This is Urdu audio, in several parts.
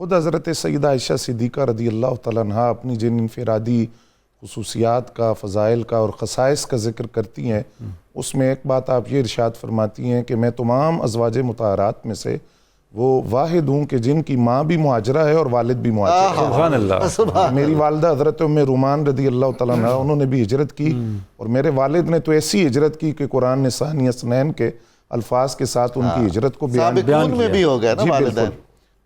خود حضرت سیدہ عائشہ صدیقہ رضی اللہ تعالیٰ عنہا اپنی جن انفرادی خصوصیات کا، فضائل کا اور خصائص کا ذکر کرتی ہیں، اس میں ایک بات آپ یہ ارشاد فرماتی ہیں کہ میں تمام ازواج مطہرات میں سے وہ واحد ہوں کہ جن کی ماں بھی مہاجرہ ہے اور والد بھی مہاجر ہے۔ سبحان اللہ۔ میری والدہ حضرت ام رومان رضی اللہ تعالیٰ عنہ، انہوں نے بھی ہجرت کی، اور میرے والد نے تو ایسی ہجرت کی کہ قرآن نے ثانی اثنین کے الفاظ کے ساتھ ان کی ہجرت کو بیان سابقون میں بھی ہو گیا نا والدین۔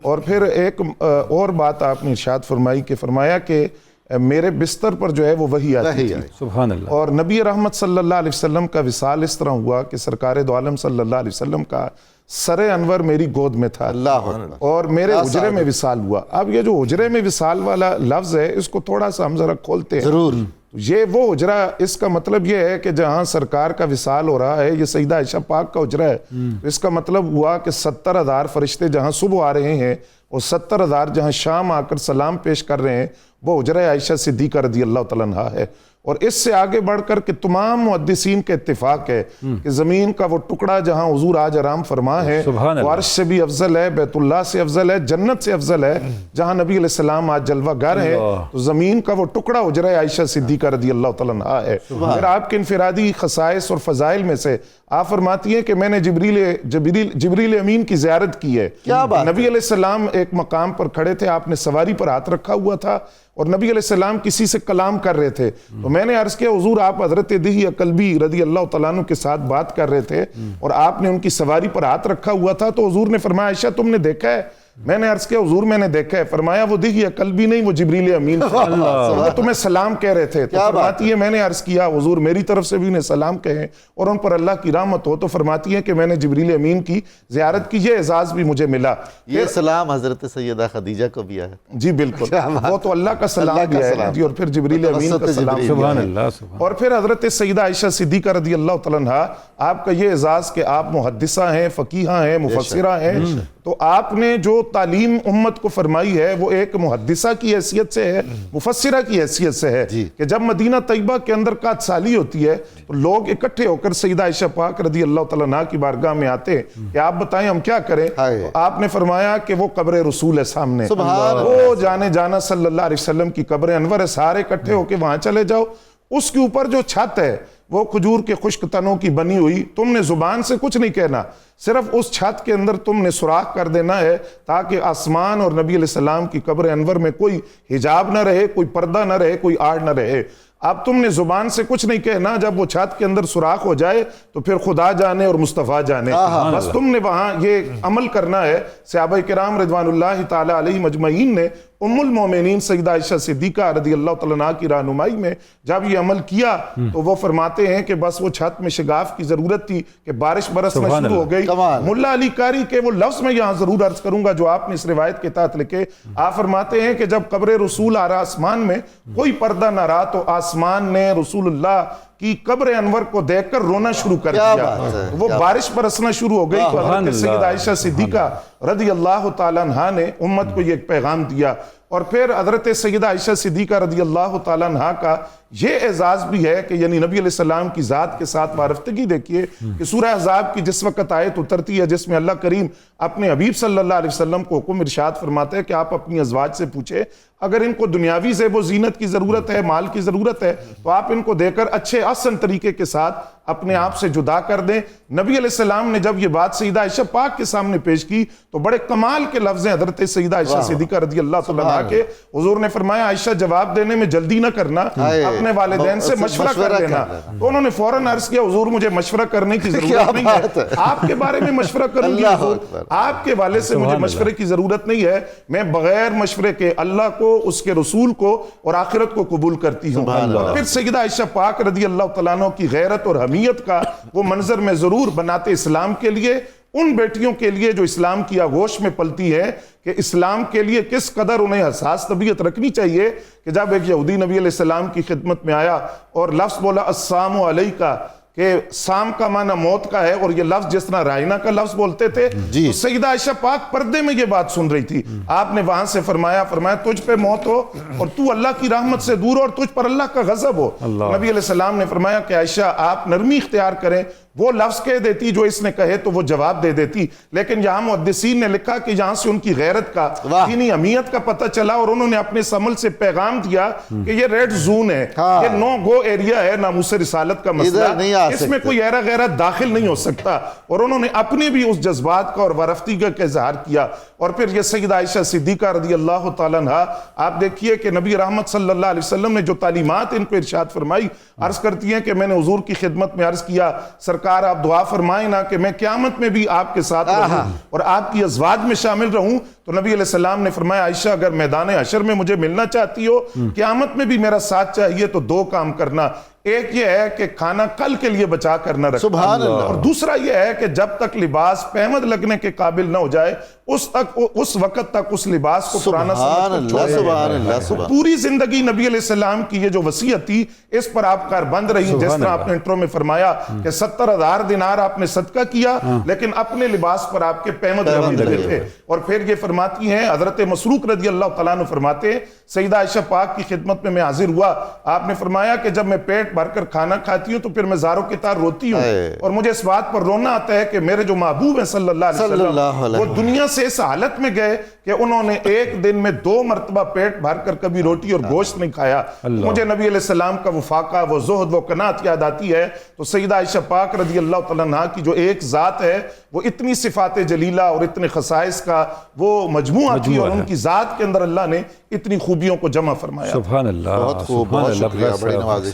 اور پھر ایک اور بات آپ نے ارشاد فرمائی کہ فرمایا کہ میرے بستر پر جو ہے وہ وحی آتی تھی۔ سبحان اللہ۔ اور نبی رحمت صلی اللہ علیہ وسلم کا وصال اس طرح ہوا کہ سرکار دو عالم صلی اللہ علیہ وسلم کا سر انور میری گود میں تھا، اور میرے حجرے میں وصال ہوا۔ اب یہ جو حجرے میں وصال والا لفظ ہے، اس کو تھوڑا سا ہم ذرا کھولتے ہیں ضرور۔ یہ وہ حجرہ، اس کا مطلب یہ ہے کہ جہاں سرکار کا وصال ہو رہا ہے، یہ سیدہ عائشہ پاک کا حجرہ ہے۔ اس کا مطلب ہوا کہ 70,000 فرشتے جہاں صبح آ رہے ہیں اور 70,000 جہاں شام آ کر سلام پیش کر رہے ہیں، وہ حجرہ عائشہ صدیقہ رضی اللہ تعالیٰ عنہا ہے۔ اور اس سے آگے بڑھ کر کہ تمام محدثین کا اتفاق ہے کہ زمین کا وہ ٹکڑا جہاں حضور آج آرام فرما ہے، وہ عرش سے بھی افضل ہے، بیت اللہ سے افضل ہے، جنت سے افضل ہے، جہاں نبی علیہ السلام آج جلوہ گر ہے، تو زمین کا وہ ٹکڑا حجرہ عائشہ صدیقہ رضی اللہ تعالیٰ عنہا ہے۔ پھر آپ کے انفرادی خصائص اور فضائل میں سے آپ فرماتی ہیں کہ میں نے جبریل امین کی زیارت کی ہے۔ نبی علیہ السلام ایک مقام پر کھڑے تھے، آپ نے سواری پر ہاتھ رکھا ہوا تھا، اور نبی علیہ السلام کسی سے کلام کر رہے تھے، تو میں نے عرض کیا حضور آپ حضرت دہیہ کلبی رضی اللہ تعالیٰ عنہ کے ساتھ بات کر رہے تھے اور آپ نے ان کی سواری پر ہاتھ رکھا ہوا تھا، تو حضور نے فرمایا عائشہ تم نے دیکھا ہے؟ میں نے عرض کیا حضور میں نے دیکھا ہے۔ فرمایا وہ دہیہ کلبی نہیں، وہ جبریل امین تھے، وہ تمہیں سلام کہہ رہے تھے۔ تو فرماتی ہے میں نے عرض کیا حضور میری طرف سے بھی انہیں سلام کہیں اور ان پر اللہ کی رحمت ہو۔ تو فرماتی ہے کہ میں نے جبریل امین کی زیارت کی، یہ اعزاز بھی مجھے ملا۔ یہ سلام حضرت سیدہ خدیجہ کو بھی ہے۔ جی بالکل، وہ تو اللہ کا سلام بھی ہے جی، اور پھر جبریل امین کا سلام بھی ہے۔ اور پھر حضرت سیدہ عائشہ صدیقہ رضی اللہ تعالیٰ عنہا، آپ کا یہ اعزاز کہ آپ محدثہ ہیں، فقیہہ ہیں، مفسرہ ہیں، تو آپ نے جو تعلیم امت کو فرمائی ہے وہ ایک محدثہ کی حیثیت سے ہے، مفسرہ کی حیثیت سے ہے کہ جب مدینہ طیبہ کے اندر قحط سالی ہوتی ہے تو لوگ اکٹھے ہو کر سیدہ عائشہ پاک رضی اللہ تعالیٰ عنہا کی بارگاہ میں آتے ہیں کہ آپ بتائیں ہم کیا کریں؟ تو آپ نے فرمایا کہ وہ قبر رسول ہے سامنے، وہ جانے جانا صلی اللہ علیہ وسلم کی قبر انور ہے، سارے اکٹھے ہو کے وہاں چلے جاؤ۔ اس کے اوپر جو چھت ہے وہ کھجور کے خشک تنوں کی بنی ہوئی، تم نے زبان سے کچھ نہیں کہنا، صرف اس چھت کے اندر تم نے سوراخ کر دینا ہے تاکہ آسمان اور نبی علیہ السلام کی قبر انور میں کوئی حجاب نہ رہے، کوئی پردہ نہ رہے، کوئی آڑ نہ رہے۔ اب تم نے زبان سے کچھ نہیں کہنا، جب وہ چھت کے اندر سوراخ ہو جائے تو پھر خدا جانے اور مصطفیٰ جانے، بس تم نے وہاں یہ عمل کرنا ہے۔ صحابہ کرام رضوان اللہ تعالی علیہ مجمعین نے ام المومنین سیدہ عائشہ صدیقہ رضی اللہ تعالیٰ عنہا کی رہنمائی میں جب یہ عمل کیا تو وہ فرماتے ہیں کہ بس وہ چھت میں شگاف کی ضرورت تھی کہ بارش برسنا شروع ہو گئی۔ ملا علی قاری کے وہ لفظ میں یہاں ضرور عرض کروں گا جو آپ نے اس روایت کے تحت لکھے، آپ فرماتے ہیں کہ جب قبر رسول آ رہا آسمان میں، کوئی پردہ نہ رہا، تو آسمان نے رسول اللہ کی قبر انور کو دیکھ کر رونا شروع کر دیا، وہ بارش برسنا شروع ہو گئی۔ تو حضرت سیدہ عائشہ صدیقہ رضی اللہ تعالیٰ عنہا نے امت کو یہ ایک پیغام دیا۔ اور پھر حضرت سیدہ عائشہ صدیقہ رضی اللہ تعالیٰ عنہا کا یہ اعزاز بھی ہے کہ یعنی نبی علیہ السلام کی ذات کے ساتھ وارفتگی دیکھیے کہ سورہ احزاب کی جس وقت آیت اترتی ہے جس میں اللہ کریم اپنے حبیب صلی اللہ علیہ وسلم کو حکم ارشاد فرماتے ہیں کہ آپ اپنی ازواج سے پوچھیں اگر ان کو دنیاوی زیب و زینت کی ضرورت ہے، مال کی ضرورت ہے، تو آپ ان کو دے کر اچھے احسن طریقے کے ساتھ اپنے آپ سے جدا کر دیں۔ نبی علیہ السلام نے جب یہ بات سیدہ عائشہ پاک کے سامنے پیش کی تو بڑے کمال کے لفظ ہیں حضرت سیدہ عائشہ صدیقہ رضی اللہ تعالیٰ عنہا کے۔ حضور نے فرمایا عائشہ جواب دینے میں جلدی نہ کرنا، اپنے والدین سے مشورہ کر لینا۔ تو انہوں نے فوراً عرض کیا حضور مجھے مشورہ کرنے کی ضرورت نہیں ہے، آپ کے بارے میں مشورہ کروں گی حضور، آپ کے والد سے مجھے مشورے کی ضرورت نہیں ہے، میں بغیر مشورے کے اللہ کو، اس کے رسول کو اور آخرت کو قبول کرتی ہوں۔ پھر سیدہ عائشہ پاک رضی اللہ تعالیٰ عنہ کی غیرت اور حمیت کا وہ منظر میں ضرور بناتے اسلام کے لیے، ان بیٹیوں کے لیے جو اسلام کی آغوش میں پلتی ہے کہ اسلام کے لیے کس قدر انہیں حساس طبیعت رکھنی چاہیے کہ جب ایک یہودی نبی علیہ السلام کی خدمت میں آیا اور لفظ بولا السلام علیکہ، کہ سام کا معنی موت کا ہے، اور یہ لفظ جس طرح رائنہ کا لفظ بولتے تھے، تو سیدہ عائشہ پاک پردے میں یہ بات سن رہی تھی۔ آپ نے وہاں سے فرمایا تجھ پہ موت ہو اور تو اللہ کی رحمت سے دور ہو اور تجھ پر اللہ کا غضب ہو۔ نبی علیہ السلام نے فرمایا کہ عائشہ آپ نرمی اختیار کریں، وہ لفظ کہہ دیتی جو اس نے کہے تو وہ جواب دے دیتی. لیکن یہاں محدثین نے لکھا کہ یہاں سے ان کی غیرت کا دینی اہمیت کا پتہ چلا اور انہوں نے اپنے عمل سے پیغام دیا کہ یہ ریڈ زون ہے, یہ نو گو ایریا ہے, ناموس رسالت کا مسئلہ, اس میں کوئی ایرا غیرہ داخل نہیں ہو سکتا. اور انہوں نے اپنے بھی اس جذبات کا اور ورفتی کا اظہار کیا. اور پھر یہ سیدہ عائشہ صدیقہ رضی اللہ تعالیٰ عنہ, آپ دیکھیے کہ نبی رحمت صلی اللہ علیہ وسلم نے جو تعلیمات ان کو ارشاد فرمائی, عرض کرتی ہیں کہ میں نے حضور کی خدمت میں عرض کیا سرکار آپ دعا فرمائیں نا کہ میں قیامت میں بھی آپ کے ساتھ رہوں اور آپ کی ازواج میں شامل رہوں. تو نبی علیہ السلام نے فرمایا عائشہ اگر میدان حشر میں مجھے ملنا چاہتی ہو, قیامت میں بھی میرا ساتھ چاہیے تو دو کام کرنا. ایک یہ ہے کہ کھانا کل کے لیے بچا کر نہ رکھنا, سبحان اللہ, اور دوسرا یہ ہے کہ جب تک لباس پہمد لگنے کے قابل نہ ہو جائے اس وقت تک اس لباس کو پرانا سمجھ کر سبحان اللہ. پوری زندگی نبی علیہ السلام کی یہ جو وصیت تھی اس پر آپ کاربند رہی. جس طرح آپ نے انٹرو میں فرمایا کہ 70,000 دینار آپ نے صدقہ کیا لیکن اپنے لباس پر آپ کے پہمد لگے تھے. اور پھر یہ فرماتی ہیں حضرت مسروق رضی اللہ تعالیٰ عنہ فرماتے ہیں سیدہ عائشہ پاک کی خدمت میں حاضر ہوا, آپ نے فرمایا کہ جب میں پیٹ بھر کر کھانا کھاتی ہوں تو پھر میں زاروں کی طرح روتی ہوں اور مجھے اس بات پر رونا آتا ہے کہ میرے جو محبوب ہیں صلی اللہ علیہ وسلم وہ دنیا سے اس حالت میں گئے کہ انہوں نے ایک دن میں 2 مرتبہ پیٹ بھر کر کبھی روٹی اور گوشت نہیں کھایا. مجھے نبی علیہ السلام کا وہ فاقہ, وہ زہد, وہ قناعت یاد آتی ہے. تو سیدہ عائشہ پاک رضی اللہ تعالیٰ عنہ کی جو ایک ذات ہے وہ اتنی صفات جلیلہ اور اتنے خصائص کا وہ مجموعہ تھی اور ان کی ذات کے اندر اللہ نے اتنی خوبیوں کو جمع فرمایا. سبحان اللہ, بہت خوب, بہت شکریہ, بڑی نوازش.